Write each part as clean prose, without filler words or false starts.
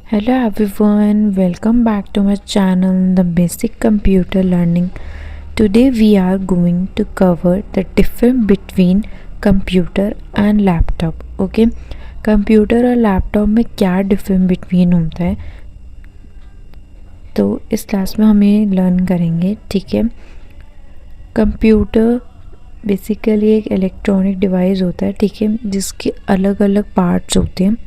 Hello everyone, welcome back to my channel The Basic Computer Learning. Today we are going to cover the difference between computer and laptop. Okay, computer और laptop में क्या difference between होता है तो इस class में हम ये लर्न करेंगे. ठीक है, कंप्यूटर बेसिकली एक इलेक्ट्रॉनिक डिवाइस होता है. ठीक है, जिसके अलग अलग पार्ट्स होते हैं.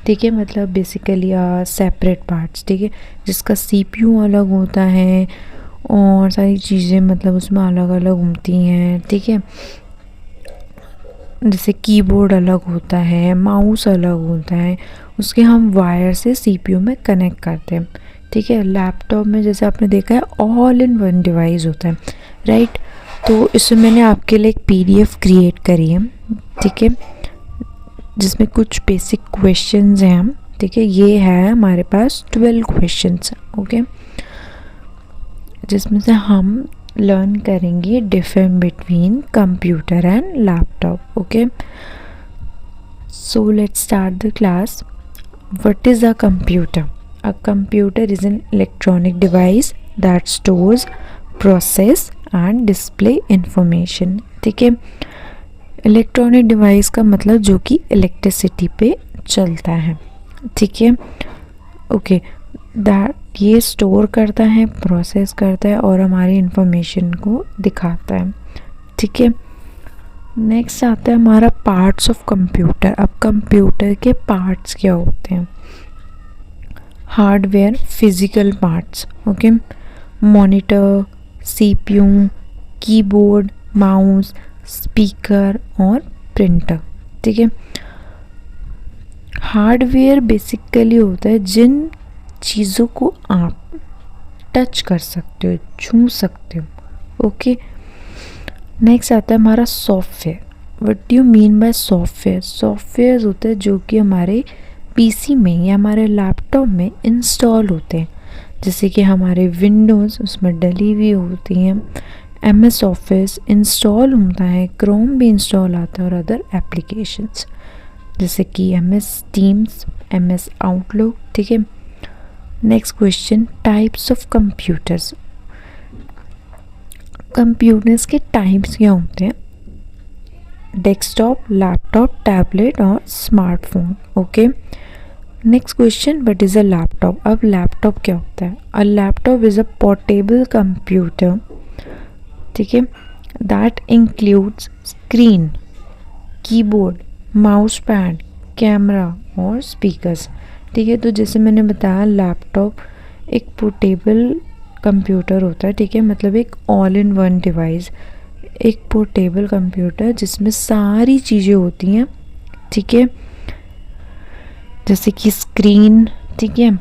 ठीक है, मतलब बेसिकली सेपरेट पार्ट्स. ठीक है, जिसका सीपीयू अलग होता है और सारी चीज़ें मतलब उसमें अलग अलग होती हैं. ठीक है, जैसे कीबोर्ड अलग होता है, माउस अलग होता है, उसके हम वायर से सीपीयू में कनेक्ट करते हैं. ठीक है, लैपटॉप में जैसे आपने देखा है ऑल इन वन डिवाइस होता है, राइट. तो इसमें मैंने आपके लिए एक पीडीएफ क्रिएट करी है. ठीक है, जिसमें कुछ बेसिक क्वेश्चंस हैं. ठीक है, ये है हमारे पास 12 क्वेश्चंस. ओके, जिसमें से हम लर्न करेंगे difference between computer and laptop. Okay, so let's start the class. What is a computer? A computer is an electronic device that stores, process and display information. ठीक है, इलेक्ट्रॉनिक डिवाइस का मतलब जो कि इलेक्ट्रिसिटी पे चलता है. ठीक है, ओके, दैट ये स्टोर करता है, प्रोसेस करता है और हमारी इंफॉर्मेशन को दिखाता है. ठीक है, नेक्स्ट आता है हमारा पार्ट्स ऑफ कंप्यूटर. अब कंप्यूटर के पार्ट्स क्या होते हैं? Hardware, physical parts. Okay, monitor, CPU, keyboard, mouse, speaker और प्रिंटर. ठीक है, हार्डवेयर बेसिकली होता है जिन चीज़ों को आप टच कर सकते हो, छू सकते हो. ओके, नेक्स्ट आता है हमारा software. What do you mean by software? Software होते हैं जो कि हमारे पीसी में या हमारे लैपटॉप में इंस्टॉल होते हैं, जैसे कि हमारे विंडोज़ उसमें डली हुई होती हैं, MS ऑफिस इंस्टॉल होता है, क्रोम भी इंस्टॉल आता है और अदर एप्लीकेशंस जैसे कि MS टीम्स, MS आउटलुक. ठीक है, next question, types of computers. Computers के टाइप्स क्या होते हैं? डेस्कटॉप, लैपटॉप, टैबलेट और smartphone. Okay, next question, what is a laptop? अब लैपटॉप क्या होता है? A laptop is a portable computer. ठीक है, that includes screen, keyboard, mouse pad, camera और स्पीकर्स. ठीक है, तो जैसे मैंने बताया लैपटॉप एक पोर्टेबल कंप्यूटर होता है. ठीक है, मतलब एक ऑल इन वन डिवाइस, एक पोर्टेबल कंप्यूटर जिसमें सारी चीज़ें होती हैं. ठीक है, जैसे कि स्क्रीन. ठीक है,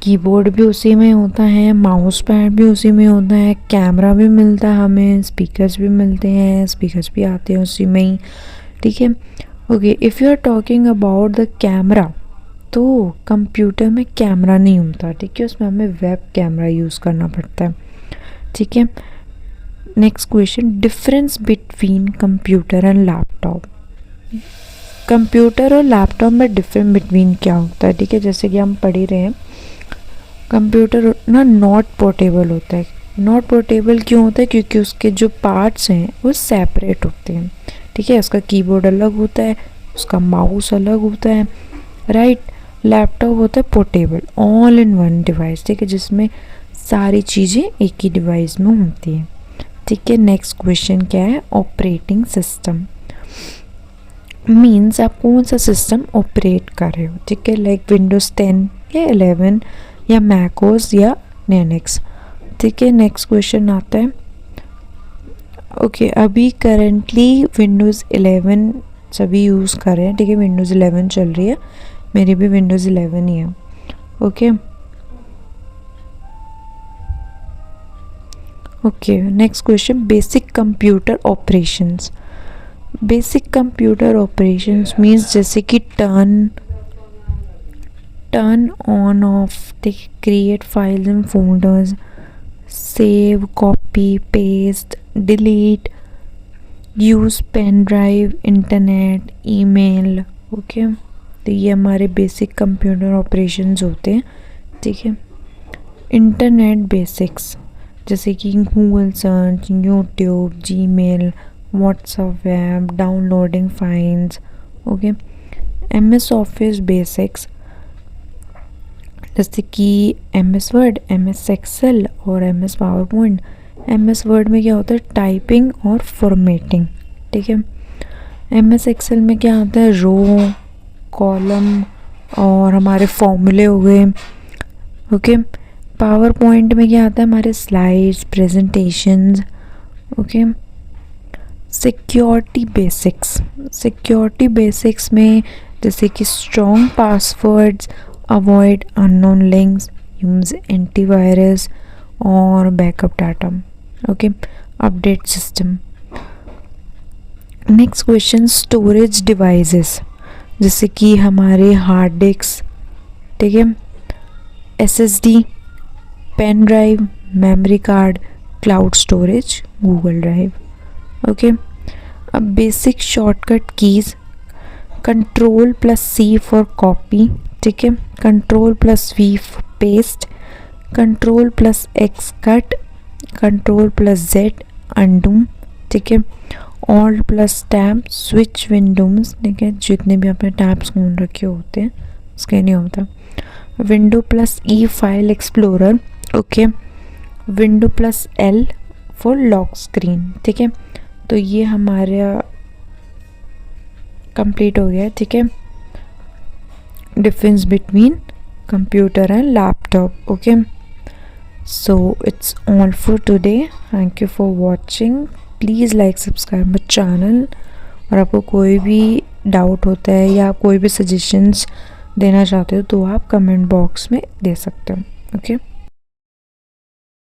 कीबोर्ड भी उसी में होता है, माउस पैड भी उसी में होता है, कैमरा भी मिलता है हमें, स्पीकर्स भी मिलते हैं, स्पीकर्स भी आते हैं उसी में ही. ठीक है, okay, if you are talking about the camera तो कंप्यूटर में कैमरा नहीं होता. ठीक है, उसमें हमें वेब कैमरा यूज़ करना पड़ता है. ठीक है, next question, difference between computer and laptop. Computer और लैपटॉप में डिफरेंस बिटवीन क्या होता है? ठीक है, जैसे कि हम पढ़ ही रहे हैं, कंप्यूटर ना नॉट पोर्टेबल होता है. नॉट पोर्टेबल क्यों होता है? क्योंकि उसके जो पार्ट्स हैं वो सेपरेट होते हैं. ठीक है, उसका कीबोर्ड अलग होता है, उसका माउस अलग होता है, राइट. लैपटॉप होता है portable, all in one device. ठीक है, जिसमें सारी चीज़ें एक ही डिवाइस में होती हैं. ठीक है, नेक्स्ट क्वेश्चन क्या है? ऑपरेटिंग सिस्टम मीन्स आप कौन सा सिस्टम ऑपरेट कर रहे हो. ठीक है, लाइक विंडोज़ 10 या 11 या मैकोस या लिनक्स. ठीक है, नेक्स्ट क्वेश्चन आता है, ओके, अभी करेंटली विंडोज़ 11 सभी यूज़ कर रहे हैं. ठीक है, विंडोज़ 11 चल रही है, मेरी भी विंडोज़ 11 ही है. Okay, okay, next question, basic computer operations. Basic computer operations means जैसे कि turn on off, create files and folders, save, copy, paste, delete, use pen drive, internet, email. Okay, तो ये हमारे बेसिक कंप्यूटर ऑपरेशंस होते हैं, ठीक है। Internet basics जैसे कि Google search, YouTube, Gmail, WhatsApp web, downloading files, okay. MS office basics जैसे कि एमएस वर्ड, एमएस एक्सेल और MS power point. MS word में क्या होता है, टाइपिंग और फॉर्मेटिंग, ठीक है। एमएस एक्सेल में क्या आता है, रो, कॉलम और हमारे फॉर्मूले हो गए, ओके। पावर पॉइंट में क्या आता है, हमारे slides, presentations, okay. Security basics, security basics में जैसे कि strong passwords, avoid unknown links, use antivirus और backup data, okay. Update system. Next question, storage devices जैसे कि हमारे हार्ड डिस्क, ठीक है, SSD, pen drive, memory card, cloud storage, Google drive, okay. अब basic shortcut keys, control plus C for copy, ठीक है, control plus V for paste, control plus X cut, control plus Z undo, ठीक है, alt plus tab switch Windows, ठीक है, जितने भी आपने टैब्स खोल रखे होते हैं उसके नहीं होता। Window plus E file explorer, okay. Window plus L for lock screen, ठीक है। तो ये हमारा कंप्लीट हो गया, ठीक है, difference between computer and laptop, okay. So it's all for today, thank you for watching, please like subscribe my channel. और आपको कोई भी डाउट होता है या कोई भी सजेशंस देना चाहते हो तो आप कमेंट बॉक्स में दे सकते हो, ओके।